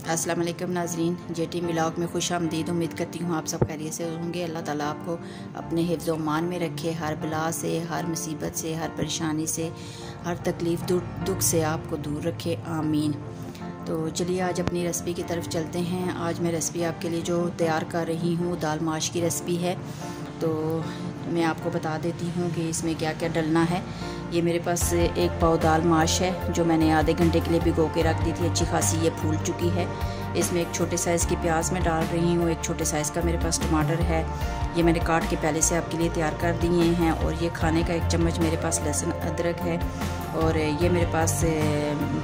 अस्सलाम वालेकुम नाज़रीन, जेटी मिलाक में खुश आमदीद। उम्मीद करती हूँ आप सब खैरियत से होंगे। अल्लाह ताला आपको अपने हिफ्ज़ व मान में रखे, हर बला से, हर मुसीबत से, हर परेशानी से, हर तकलीफ़ दुख से आपको दूर रखे, आमीन। तो चलिए आज अपनी रेसिपी की तरफ चलते हैं। आज मैं रेसिपी आपके लिए जो तैयार कर रही हूँ दाल माश की रेसिपी है। तो मैं आपको बता देती हूँ कि इसमें क्या क्या डलना है। ये मेरे पास 1 पाव दाल माश है जो मैंने आधे घंटे के लिए भिगो के रख दी थी। अच्छी खासी ये फूल चुकी है। इसमें एक छोटे साइज़ की प्याज मैं डाल रही हूँ, एक छोटे साइज़ का मेरे पास टमाटर है, ये मैंने काट के पहले से आपके लिए तैयार कर दिए हैं। और ये खाने का 1 चम्मच मेरे पास लहसुन अदरक है। और ये मेरे पास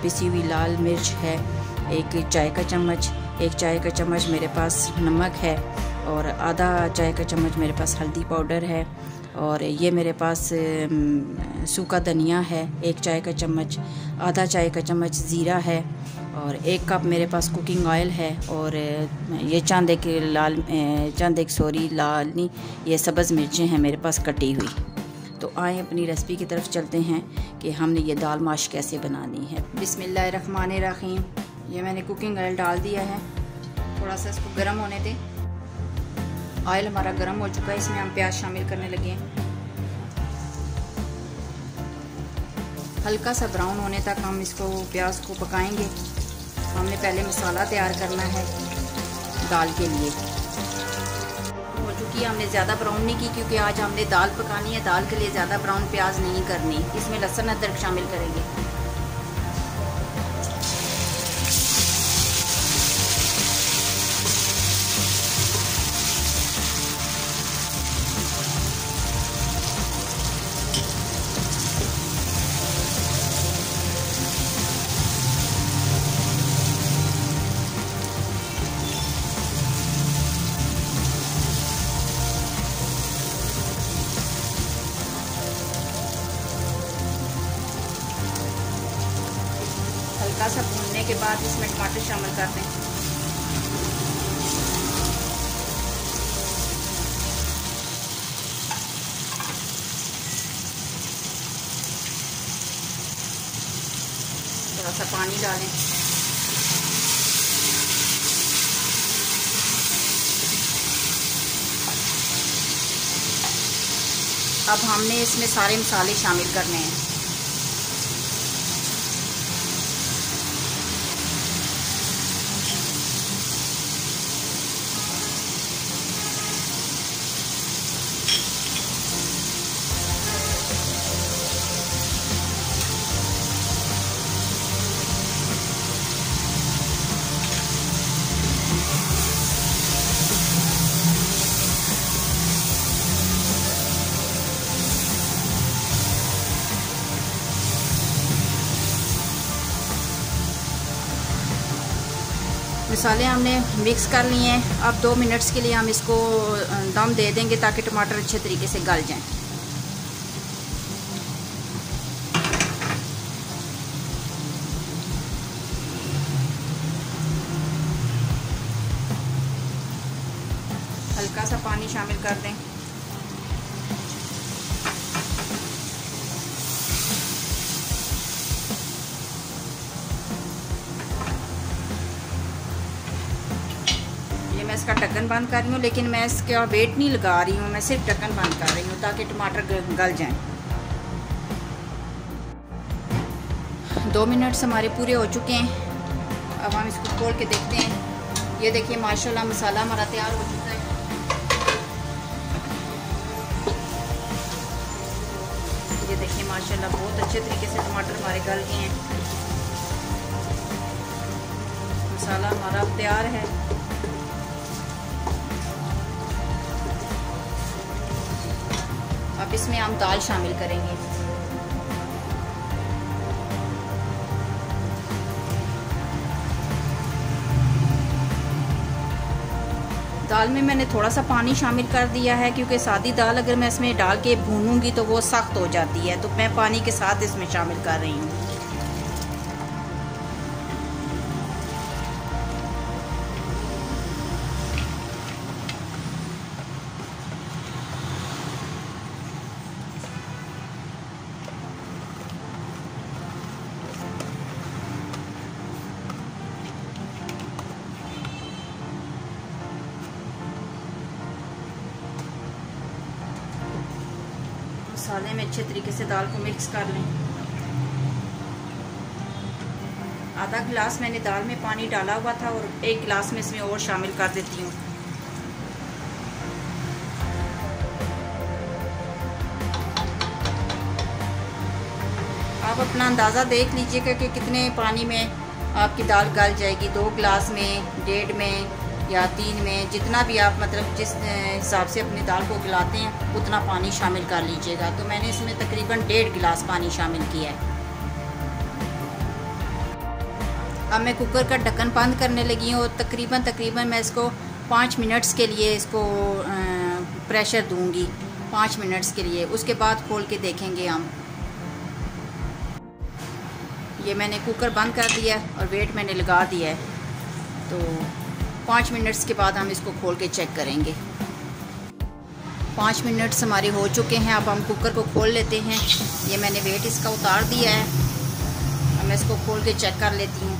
पिसी हुई लाल मिर्च है, 1 चाय का चम्मच, 1 चाय का चम्मच मेरे पास नमक है, और आधा चाय का चम्मच मेरे पास हल्दी पाउडर है। और ये मेरे पास सूखा धनिया है 1 चाय का चम्मच, आधा चाय का चम्मच ज़ीरा है, और 1 कप मेरे पास कुकिंग ऑयल है। और ये चांदे के लाल नहीं, ये सब्ज़ मिर्चें हैं मेरे पास कटी हुई। तो आए अपनी रेसिपी की तरफ चलते हैं कि हमने ये दाल माश कैसे बनानी है। बिस्मिल्लाहिर्रहमानिर्रहीम। ये मैंने कुकिंग ऑयल डाल दिया है, थोड़ा सा इसको गर्म होने दें। ऑयल हमारा गर्म हो चुका है, इसमें हम प्याज शामिल करने लगे हैं। हल्का सा ब्राउन होने तक हम इसको प्याज को पकाएंगे। हमने पहले मसाला तैयार करना है दाल के लिए। हो चुकी है, हमने ज़्यादा ब्राउन नहीं की क्योंकि आज हमने दाल पकानी है। दाल के लिए ज़्यादा ब्राउन प्याज नहीं करनी। इसमें लहसुन अदरक शामिल करेंगे। हल्का सा भूनने के बाद इसमें टमाटर शामिल कर दें। थोड़ा सा पानी डालें। अब हमने इसमें सारे मसाले शामिल करने हैं। मसाले हमने मिक्स कर लिए हैं। अब 2 मिनट्स के लिए हम इसको दम दे देंगे ताकि टमाटर अच्छे तरीके से गल जाएं। हल्का सा पानी शामिल कर दें। मैं इसका ढक्कन बंद कर रही हूँ, लेकिन मैं इसका वेट नहीं लगा रही हूँ, मैं सिर्फ ढक्कन बंद कर रही हूँ ताकि टमाटर गल जाएं। 2 मिनट्स हमारे पूरे हो चुके हैं। अब हम इसको खोल के देखते हैं। ये देखिए माशाल्लाह मसाला हमारा तैयार हो चुका है। ये देखिए माशाल्लाह बहुत अच्छे तरीके से टमाटर हमारे गल गए हैं। मसाला हमारा तैयार है। अब इसमें हम दाल शामिल करेंगे। दाल में मैंने थोड़ा सा पानी शामिल कर दिया है क्योंकि सादी दाल अगर मैं इसमें डाल के भूनूंगी तो वो सख्त हो जाती है, तो मैं पानी के साथ इसमें शामिल कर रही हूँ। मसाले में अच्छे तरीके से दाल को मिक्स कर लें। आधा गिलास मैंने दाल में पानी डाला हुआ था और 1 गिलास में इसमें और शामिल कर देती हूँ। आप अपना अंदाज़ा देख लीजिएगा कि कितने पानी में आपकी दाल गल जाएगी। 2 गिलास में, 1.5 में या 3 में, जितना भी आप मतलब जिस हिसाब से अपनी दाल को गलाते हैं उतना पानी शामिल कर लीजिएगा। तो मैंने इसमें तकरीबन 1.5 गिलास पानी शामिल किया है। अब मैं कुकर का ढक्कन बंद करने लगी हूँ और तकरीबन मैं इसको 5 मिनट्स के लिए इसको प्रेशर दूंगी, 5 मिनट्स के लिए। उसके बाद खोल के देखेंगे हम। ये मैंने कुकर बंद कर दिया और वेट मैंने लगा दिया है। तो 5 मिनट्स के बाद हम इसको खोल के चेक करेंगे। 5 मिनट्स हमारे हो चुके हैं। अब हम कुकर को खोल लेते हैं। ये मैंने वेट इसका उतार दिया है। अब मैं इसको खोल के चेक कर लेती हूँ।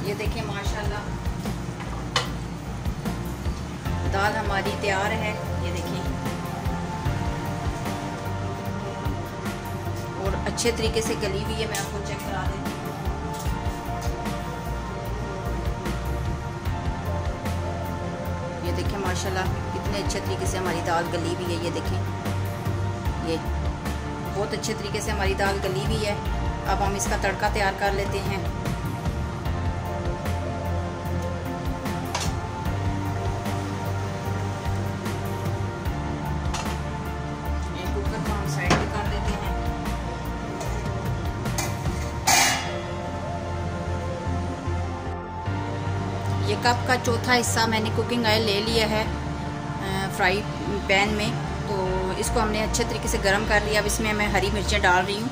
ये देखिए माशाल्लाह दाल हमारी तैयार है। ये देखिए और अच्छे तरीके से गली हुई है। मैं आपको चेक करा देती हूँ। ये देखिए माशाल्लाह कितने अच्छे तरीके से हमारी दाल गली हुई है। ये देखें, ये बहुत अच्छे तरीके से हमारी दाल गली हुई है। अब हम इसका तड़का तैयार कर लेते हैं। ये कप का चौथा हिस्सा मैंने कुकिंग ऑयल ले लिया है फ्राई पैन में। तो इसको हमने अच्छे तरीके से गर्म कर लिया। अब इसमें मैं हरी मिर्चें डाल रही हूँ।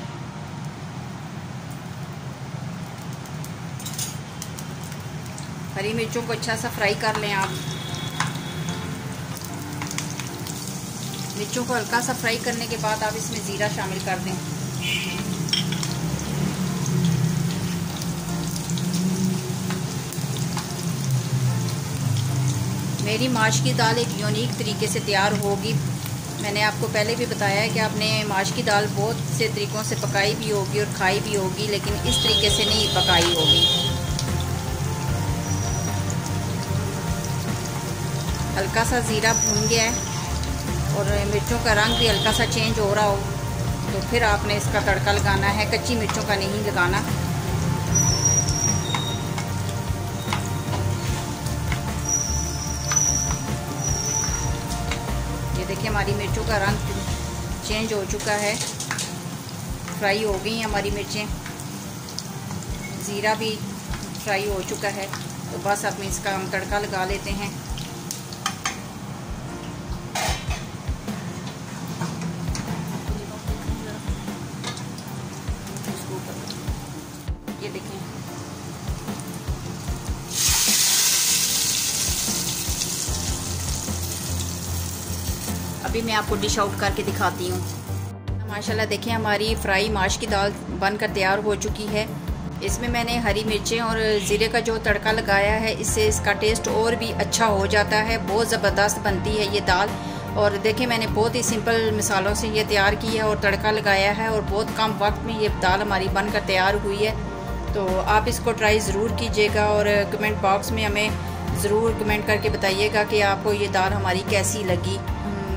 हरी मिर्चों को अच्छा सा फ्राई कर लें आप। मिर्चों को हल्का सा फ्राई करने के बाद आप इसमें ज़ीरा शामिल कर दें। मेरी माश की दाल एक यूनिक तरीके से तैयार होगी। मैंने आपको पहले भी बताया है कि आपने माश की दाल बहुत से तरीक़ों से पकाई भी होगी और खाई भी होगी, लेकिन इस तरीके से नहीं पकाई होगी। हल्का सा ज़ीरा भून गया है और मिर्चों का रंग भी हल्का सा चेंज हो रहा हो तो फिर आपने इसका तड़का लगाना है। कच्ची मिर्चों का नहीं लगाना। ये देखिए हमारी मिर्चों का रंग चेंज हो चुका है, फ्राई हो गई हमारी मिर्चें, ज़ीरा भी फ्राई हो चुका है। तो बस अब इसका हम तड़का लगा लेते हैं। ये देखें अभी मैं आपको डिश आउट करके दिखाती हूँ। माशाल्लाह देखिए हमारी फ्राई माश की दाल बनकर तैयार हो चुकी है। इसमें मैंने हरी मिर्चें और ज़ीरे का जो तड़का लगाया है, इससे इसका टेस्ट और भी अच्छा हो जाता है। बहुत ज़बरदस्त बनती है ये दाल। और देखिए मैंने बहुत ही सिंपल मसालों से ये तैयार की है और तड़का लगाया है और बहुत कम वक्त में ये दाल हमारी बनकर तैयार हुई है। तो आप इसको ट्राई ज़रूर कीजिएगा और कमेंट बॉक्स में हमें ज़रूर कमेंट करके बताइएगा कि आपको ये दाल हमारी कैसी लगी।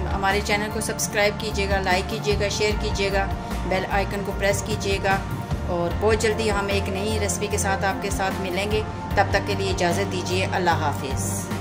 हमारे चैनल को सब्सक्राइब कीजिएगा, लाइक कीजिएगा, शेयर कीजिएगा, बेल आइकन को प्रेस कीजिएगा। और बहुत जल्दी हम एक नई रेसिपी के साथ आपके साथ मिलेंगे। तब तक के लिए इजाज़त दीजिए। अल्लाह हाफिज़।